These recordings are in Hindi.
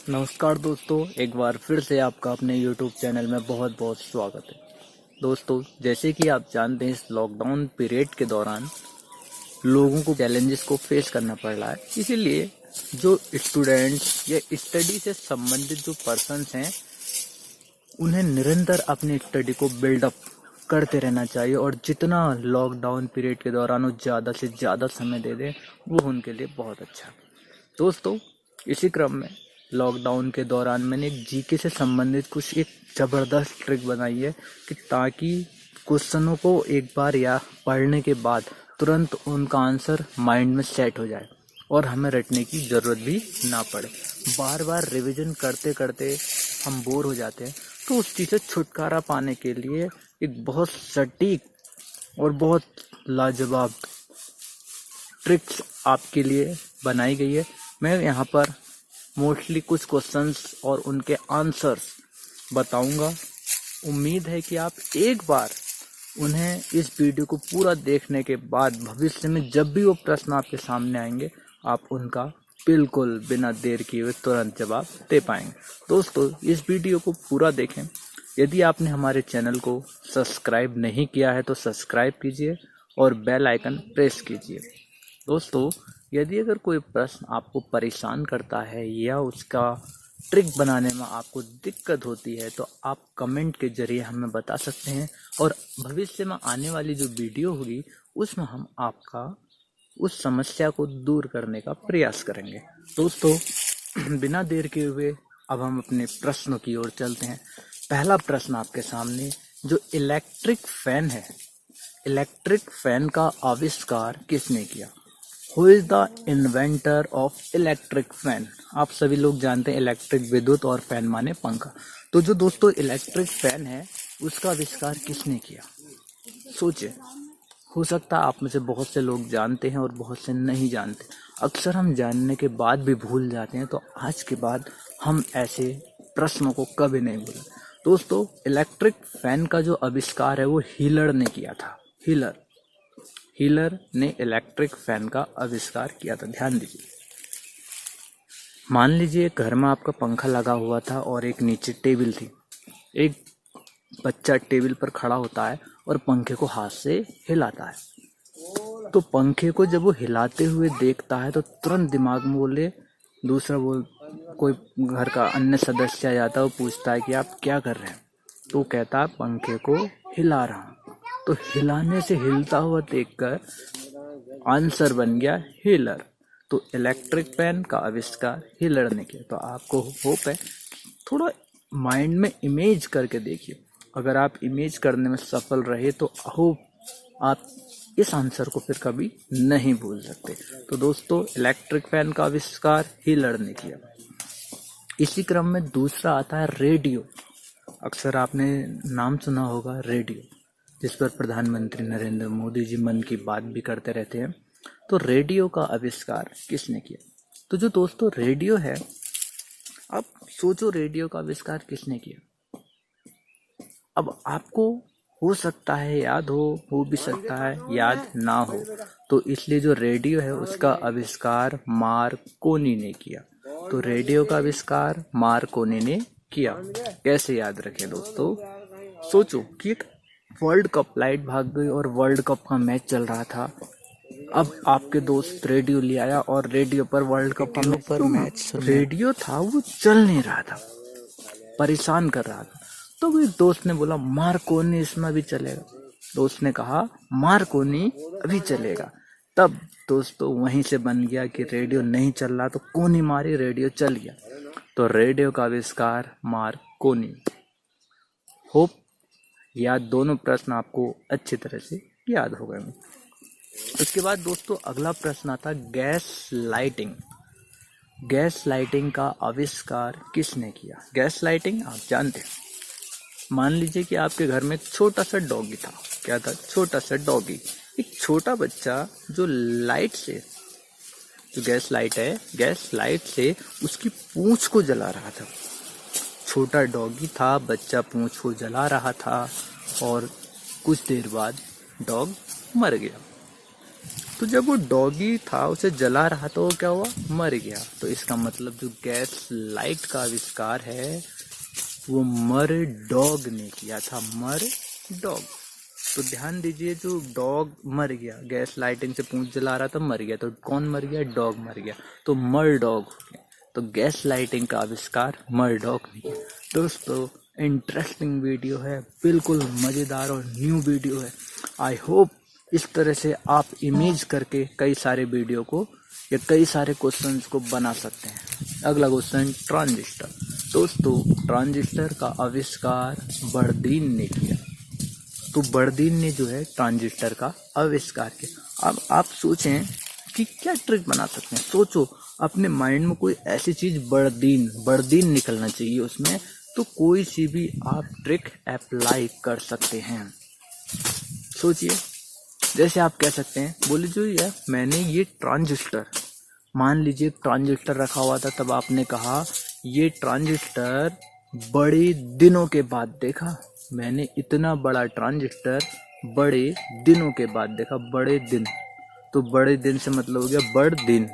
नमस्कार दोस्तों, एक बार फिर से आपका अपने YouTube चैनल में बहुत बहुत स्वागत है। दोस्तों, जैसे कि आप जानते हैं, इस लॉकडाउन पीरियड के दौरान लोगों को चैलेंजेस को फेस करना पड़ रहा है। इसीलिए जो स्टूडेंट्स या स्टडी से संबंधित जो पर्सन्स हैं, उन्हें निरंतर अपनी स्टडी को बिल्डअप करते रहना चाहिए और जितना लॉकडाउन पीरियड के दौरान वो ज़्यादा से ज़्यादा समय दे दें, वो उनके लिए बहुत अच्छा है। दोस्तों, इसी क्रम में लॉकडाउन के दौरान मैंने एक जीके से संबंधित कुछ एक ज़बरदस्त ट्रिक बनाई है कि ताकि क्वेश्चनों को एक बार या पढ़ने के बाद तुरंत उनका आंसर माइंड में सेट हो जाए और हमें रटने की ज़रूरत भी ना पड़े। बार बार रिवीजन करते करते हम बोर हो जाते हैं, तो उस चीज़ से छुटकारा पाने के लिए एक बहुत सटीक और बहुत लाजवाब ट्रिक्स आपके लिए बनाई गई है। मैं यहाँ पर मोस्टली कुछ क्वेश्चंस और उनके आंसर्स बताऊंगा। उम्मीद है कि आप एक बार उन्हें इस वीडियो को पूरा देखने के बाद भविष्य में जब भी वो प्रश्न आपके सामने आएंगे, आप उनका बिल्कुल बिना देर किए हुए तुरंत जवाब दे पाएंगे। दोस्तों, इस वीडियो को पूरा देखें। यदि आपने हमारे चैनल को सब्सक्राइब नहीं किया है तो सब्सक्राइब कीजिए और बेल आइकन प्रेस कीजिए। दोस्तों, यदि अगर कोई प्रश्न आपको परेशान करता है या उसका ट्रिक बनाने में आपको दिक्कत होती है, तो आप कमेंट के जरिए हमें बता सकते हैं और भविष्य में आने वाली जो वीडियो होगी उसमें हम आपका उस समस्या को दूर करने का प्रयास करेंगे। दोस्तों, बिना देर किए हुए अब हम अपने प्रश्नों की ओर चलते हैं। पहला प्रश्न आपके सामने, जो इलेक्ट्रिक फैन है, इलेक्ट्रिक फैन का आविष्कार किसने किया? Who is the inventor of electric fan? आप सभी लोग जानते हैं इलेक्ट्रिक विद्युत और फैन माने पंखा। तो जो दोस्तों इलेक्ट्रिक फैन है, उसका आविष्कार किसने किया? सोचिए। हो सकता है आप में से बहुत से लोग जानते हैं और बहुत से नहीं जानते। अक्सर हम जानने के बाद भी भूल जाते हैं, तो आज के बाद हम ऐसे प्रश्नों को कभी नहीं भूलें। दोस्तों, इलेक्ट्रिक फैन का जो आविष्कार है वो हीलर ने किया था। हीलर ने इलेक्ट्रिक फैन का आविष्कार किया था। ध्यान दीजिए। मान लीजिए घर में आपका पंखा लगा हुआ था और एक नीचे टेबल थी। एक बच्चा टेबल पर खड़ा होता है और पंखे को हाथ से हिलाता है। तो पंखे को जब वो हिलाते हुए देखता है तो तुरंत दिमाग में कोई घर का अन्य सदस्य आ जाता है, वो पूछता है कि आप क्या कर रहे हैं? तो कहता है पंखे को हिला रहा हूँ। तो हिलाने से हिलता हुआ देखकर आंसर बन गया हीलर। तो इलेक्ट्रिक फैन का आविष्कार हीलर ने किया। तो आपको होप है थोड़ा माइंड में इमेज करके देखिए। अगर आप इमेज करने में सफल रहे तो होप आप इस आंसर को फिर कभी नहीं भूल सकते। तो दोस्तों, इलेक्ट्रिक फैन का आविष्कार हीलर ने किया। इसी क्रम में दूसरा आता है रेडियो। अक्सर आपने नाम सुना होगा रेडियो, जिस पर प्रधानमंत्री नरेंद्र मोदी जी मन की बात भी करते रहते हैं। तो रेडियो का आविष्कार किसने किया? तो जो दोस्तों रेडियो है, अब सोचो रेडियो का आविष्कार किसने किया। अब आपको हो सकता है याद हो भी सकता है याद ना हो। तो इसलिए जो रेडियो है उसका आविष्कार मार्कोनी ने किया। तो रेडियो का आविष्कार मार्कोनी ने किया। कैसे याद रखें दोस्तों? सोचो कि एक वर्ल्ड कप, लाइट भाग गई और वर्ल्ड कप का मैच चल रहा था। अब आपके दोस्त रेडियो ले आया और रेडियो पर वर्ल्ड कप का मैच रेडियो था वो चल नहीं रहा था, परेशान कर रहा था। तो भी दोस्त ने बोला मार्कोनी इसमें भी चलेगा। दोस्त ने कहा मार्कोनी अभी चलेगा। तब दोस्तों वहीं से बन गया कि रेडियो नहीं चल रहा तो कोनी मारी, रेडियो चल गया। तो रेडियो का आविष्कार मार्कोनी। होप या दोनों प्रश्न आपको अच्छी तरह से याद हो गए। उसके बाद दोस्तों अगला प्रश्न आता है गैस लाइटिंग। गैस लाइटिंग का आविष्कार किसने किया? गैस लाइटिंग आप जानते हैं। मान लीजिए कि आपके घर में एक छोटा सा डॉगी था। क्या था? छोटा सा डॉगी। एक छोटा बच्चा जो लाइट से, जो गैस लाइट है, गैस लाइट से उसकी पूंछ को जला रहा था। छोटा डॉगी था, बच्चा पूंछ को जला रहा था और कुछ देर बाद डॉग मर गया। तो जब वो डॉगी था उसे जला रहा तो वो क्या हुआ, मर गया। तो इसका मतलब जो गैस लाइट का आविष्कार है वो मर डॉग ने किया था, मर डॉग। तो ध्यान दीजिए, जो डॉग मर गया, गैस लाइटिंग से पूंछ जला रहा था मर गया, तो कौन मर गया, डॉग मर गया, तो मर डॉग हो गया। तो गैस लाइटिंग का आविष्कार मर डॉग ने किया। दोस्तों इंटरेस्टिंग वीडियो है, बिल्कुल मजेदार और न्यू वीडियो है। आई होप इस तरह से आप इमेज करके कई सारे वीडियो को या कई सारे क्वेश्चंस को बना सकते हैं। अगला क्वेश्चन, ट्रांजिस्टर। दोस्तों ट्रांजिस्टर का आविष्कार बर्नस्टीन ने किया। तो बर्नस्टीन ने जो है ट्रांजिस्टर का आविष्कार किया। अब आप सोचें कि क्या ट्रिक बना सकते हैं, सोचो अपने माइंड में कोई ऐसी चीज, बर्नस्टीन निकलना चाहिए उसमें, तो कोई सी भी आप ट्रिक अप्लाई कर सकते हैं। सोचिए, जैसे आप कह सकते हैं, बोले जो यार मैंने ये ट्रांजिस्टर, मान लीजिए ट्रांजिस्टर रखा हुआ था, तब आपने कहा ये ट्रांजिस्टर बड़े दिनों के बाद देखा, मैंने इतना बड़ा ट्रांजिस्टर बड़े दिनों के बाद देखा। बड़े दिन, तो बड़े दिन से मतलब हो गया बर्नस्टीन।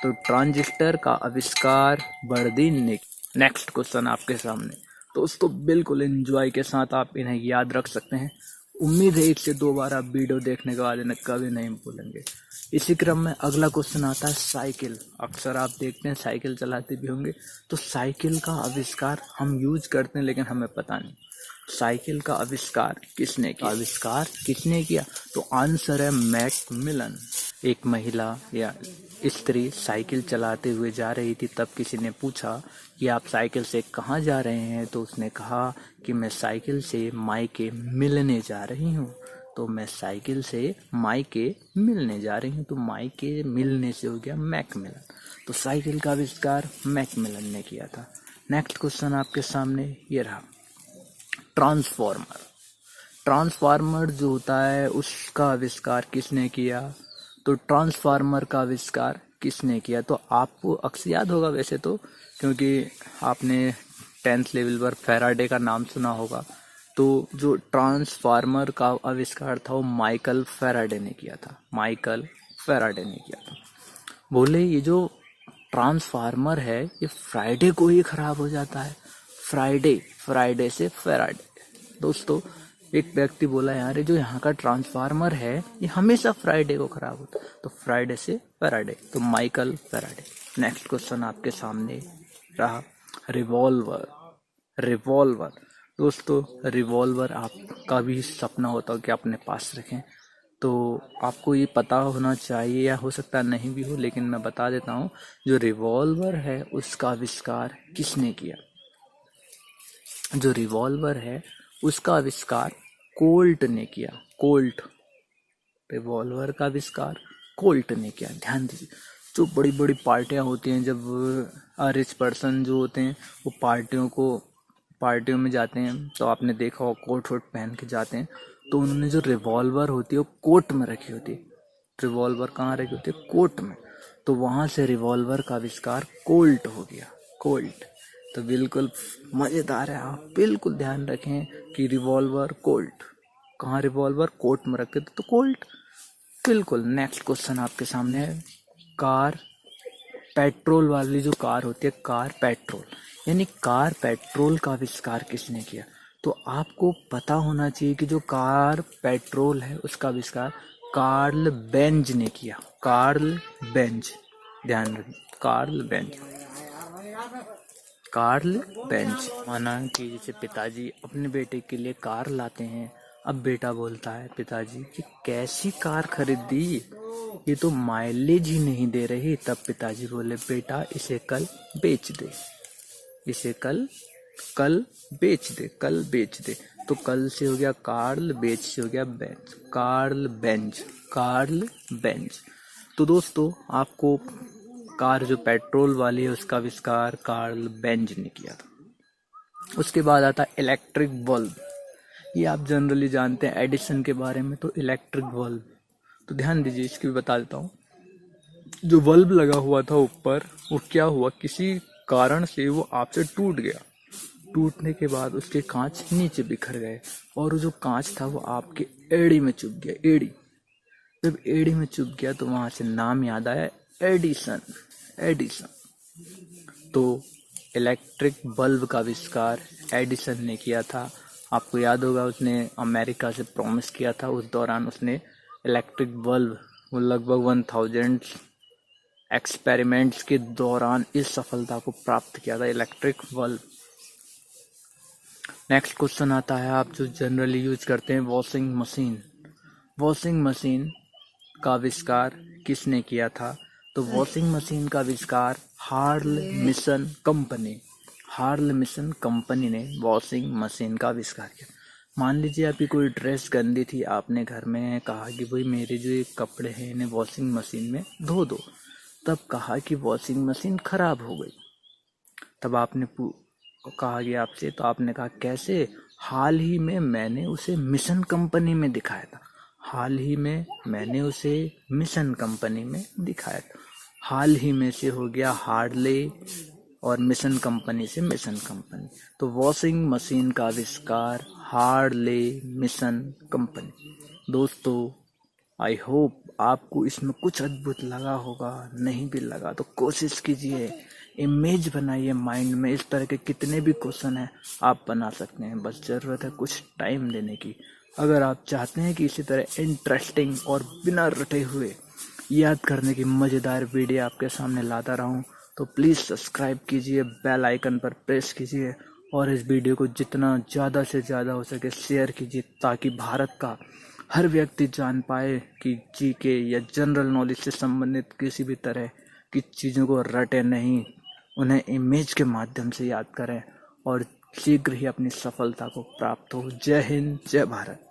तो ट्रांजिस्टर का आविष्कार बर्नस्टीन ने। नेक्स्ट क्वेश्चन आपके सामने। दोस्तों बिल्कुल एंजॉय के साथ आप इन्हें याद रख सकते हैं। उम्मीद है 1 से 2 बार आप वीडियो देखने के बाद इन्हें कभी नहीं भूलेंगे। इसी क्रम में अगला क्वेश्चन आता है साइकिल। अक्सर आप देखते हैं साइकिल चलाते भी होंगे। तो साइकिल का आविष्कार हम यूज करते हैं लेकिन हमें पता नहीं, साइकिल का आविष्कार किसने किया? तो आंसर है मैकमिलन। एक महिला या स्त्री साइकिल चलाते हुए जा रही थी, तब किसी ने पूछा कि आप साइकिल से कहाँ जा रहे हैं? तो उसने कहा कि मैं साइकिल से मायके मिलने जा रही हूँ। तो मैं साइकिल से मायके मिलने जा रही हूँ, तो मायके मिलने से हो गया मैकमिलन। तो साइकिल का आविष्कार मैकमिलन ने किया था। नेक्स्ट क्वेश्चन आपके सामने ये रहा, ट्रांसफार्मर जो होता है उसका आविष्कार किसने किया? तो ट्रांसफार्मर का आविष्कार किसने किया? तो आपको अक्सर याद होगा वैसे तो, क्योंकि आपने 10th लेवल पर फैराडे का नाम सुना होगा। तो जो ट्रांसफार्मर का आविष्कार था वो माइकल फैराडे ने किया था। बोले ये जो ट्रांसफार्मर है ये फ्राइडे को ही खराब हो जाता है। फ्राइडे से फैराडे। दोस्तों एक व्यक्ति बोला यार ये जो यहाँ का ट्रांसफार्मर है ये हमेशा फ्राइडे को खराब होता है, तो फ्राइडे से फैराडे, तो माइकल फैराडे। नेक्स्ट क्वेश्चन आपके सामने रहा, रिवॉल्वर। दोस्तों रिवॉल्वर आपका भी सपना होता हो कि अपने पास रखें, तो आपको ये पता होना चाहिए या हो सकता नहीं भी हो, लेकिन मैं बता देता हूँ। जो रिवॉल्वर है उसका आविष्कार किसने किया? जो रिवॉल्वर है उसका आविष्कार कोल्ट ने किया। रिवॉल्वर का आविष्कार कोल्ट ने किया। ध्यान दीजिए, जो बड़ी बड़ी पार्टियां होती हैं, जब रिच पर्सन जो होते हैं वो पार्टियों में जाते हैं, तो आपने देखा हो कोट वोट पहन के जाते हैं, तो उन्होंने जो रिवॉल्वर होती है वो कोट में रखी होती है। रिवॉल्वर कहाँ रखी होती है? कोट में। तो वहां से रिवॉल्वर का आविष्कार कोल्ट हो गया, कोल्ट। तो बिल्कुल मजेदार है, आप बिल्कुल ध्यान रखें कि रिवॉल्वर कोल्ट, कहाँ रिवॉल्वर कोट में रखे तो कोल्ट। बिल्कुल। नेक्स्ट क्वेश्चन आपके सामने है, कार पेट्रोल वाली जो कार होती है, कार पेट्रोल, यानी कार पेट्रोल का आविष्कार किसने किया? तो आपको पता होना चाहिए कि जो कार पेट्रोल है उसका आविष्कार कार्ल बेंज ने किया। ध्यान रखें, कार्ल बेंज। माना कि जैसे पिताजी अपने बेटे के लिए कार लाते हैं, अब बेटा बोलता है पिताजी कि कैसी कार खरीदी, ये तो माइलेज ही नहीं दे रही। तब पिताजी बोले बेटा इसे कल बेच दे, कल बेच दे। तो कल से हो गया कार्ल, बेच से हो गया बेंज, कार्ल बेंज। तो दोस्तों आपको कार जो पेट्रोल वाली है उसका आविष्कार कार्ल बेंज ने किया था। उसके बाद आता है इलेक्ट्रिक बल्ब। ये आप जनरली जानते हैं एडिसन के बारे में। तो इलेक्ट्रिक बल्ब, तो ध्यान दीजिए, इसकी भी बता देता हूँ। जो बल्ब लगा हुआ था ऊपर, वो क्या हुआ, किसी कारण से वो आपसे टूट गया। टूटने के बाद उसके कांच नीचे बिखर गए और जो कांच था वो आपके एड़ी में चुभ गया, जब एडी में चुप गया तो वहां से नाम याद आया, एडिसन। एडिसन तो इलेक्ट्रिक बल्ब का आविष्कार एडिसन ने किया था। आपको याद होगा उसने अमेरिका से प्रॉमिस किया था, उस दौरान उसने इलेक्ट्रिक बल्ब वो लगभग 1000 एक्सपेरिमेंट्स के दौरान इस सफलता को प्राप्त किया था, इलेक्ट्रिक बल्ब। नेक्स्ट क्वेश्चन आता है आप जो जनरली यूज करते हैं, वॉशिंग मशीन। वॉशिंग मशीन का आविष्कार किसने किया था? तो वॉशिंग मशीन का आविष्कार हार्ल मिशन कंपनी, हार्ल मिशन कंपनी ने वॉशिंग मशीन का आविष्कार किया। मान लीजिए आपकी कोई ड्रेस गंदी थी, आपने घर में कहा कि भाई मेरे जो ये कपड़े हैं इन्हें वॉशिंग मशीन में धो दो। तब कहा कि वॉशिंग मशीन खराब हो गई। तब आपने कहा गया आपसे, तो आपने कहा कैसे? हाल ही में मैंने उसे मिशन कंपनी में दिखाया था। हाल ही में मैंने उसे मिशन कंपनी में दिखाया था। हाल ही में से हो गया हार्ले और मिशन कंपनी से मिशन कंपनी। तो वॉशिंग मशीन का आविष्कार हार्ले मिशन कंपनी। दोस्तों आई होप आपको इसमें कुछ अद्भुत लगा होगा, नहीं भी लगा तो कोशिश कीजिए, इमेज बनाइए माइंड में। इस तरह के कितने भी क्वेश्चन हैं आप बना सकते हैं, बस ज़रूरत है कुछ टाइम देने की। अगर आप चाहते हैं कि इसी तरह इंटरेस्टिंग और बिना रटे हुए याद करने की मज़ेदार वीडियो आपके सामने लाता रहूं, तो प्लीज़ सब्सक्राइब कीजिए, बेल आइकन पर प्रेस कीजिए और इस वीडियो को जितना ज़्यादा से ज़्यादा हो सके शेयर कीजिए, ताकि भारत का हर व्यक्ति जान पाए कि जीके या जनरल नॉलेज से संबंधित किसी भी तरह की चीज़ों को रटे नहीं, उन्हें इमेज के माध्यम से याद करें और शीघ्र ही अपनी सफलता को प्राप्त हो। जय हिंद, जय भारत।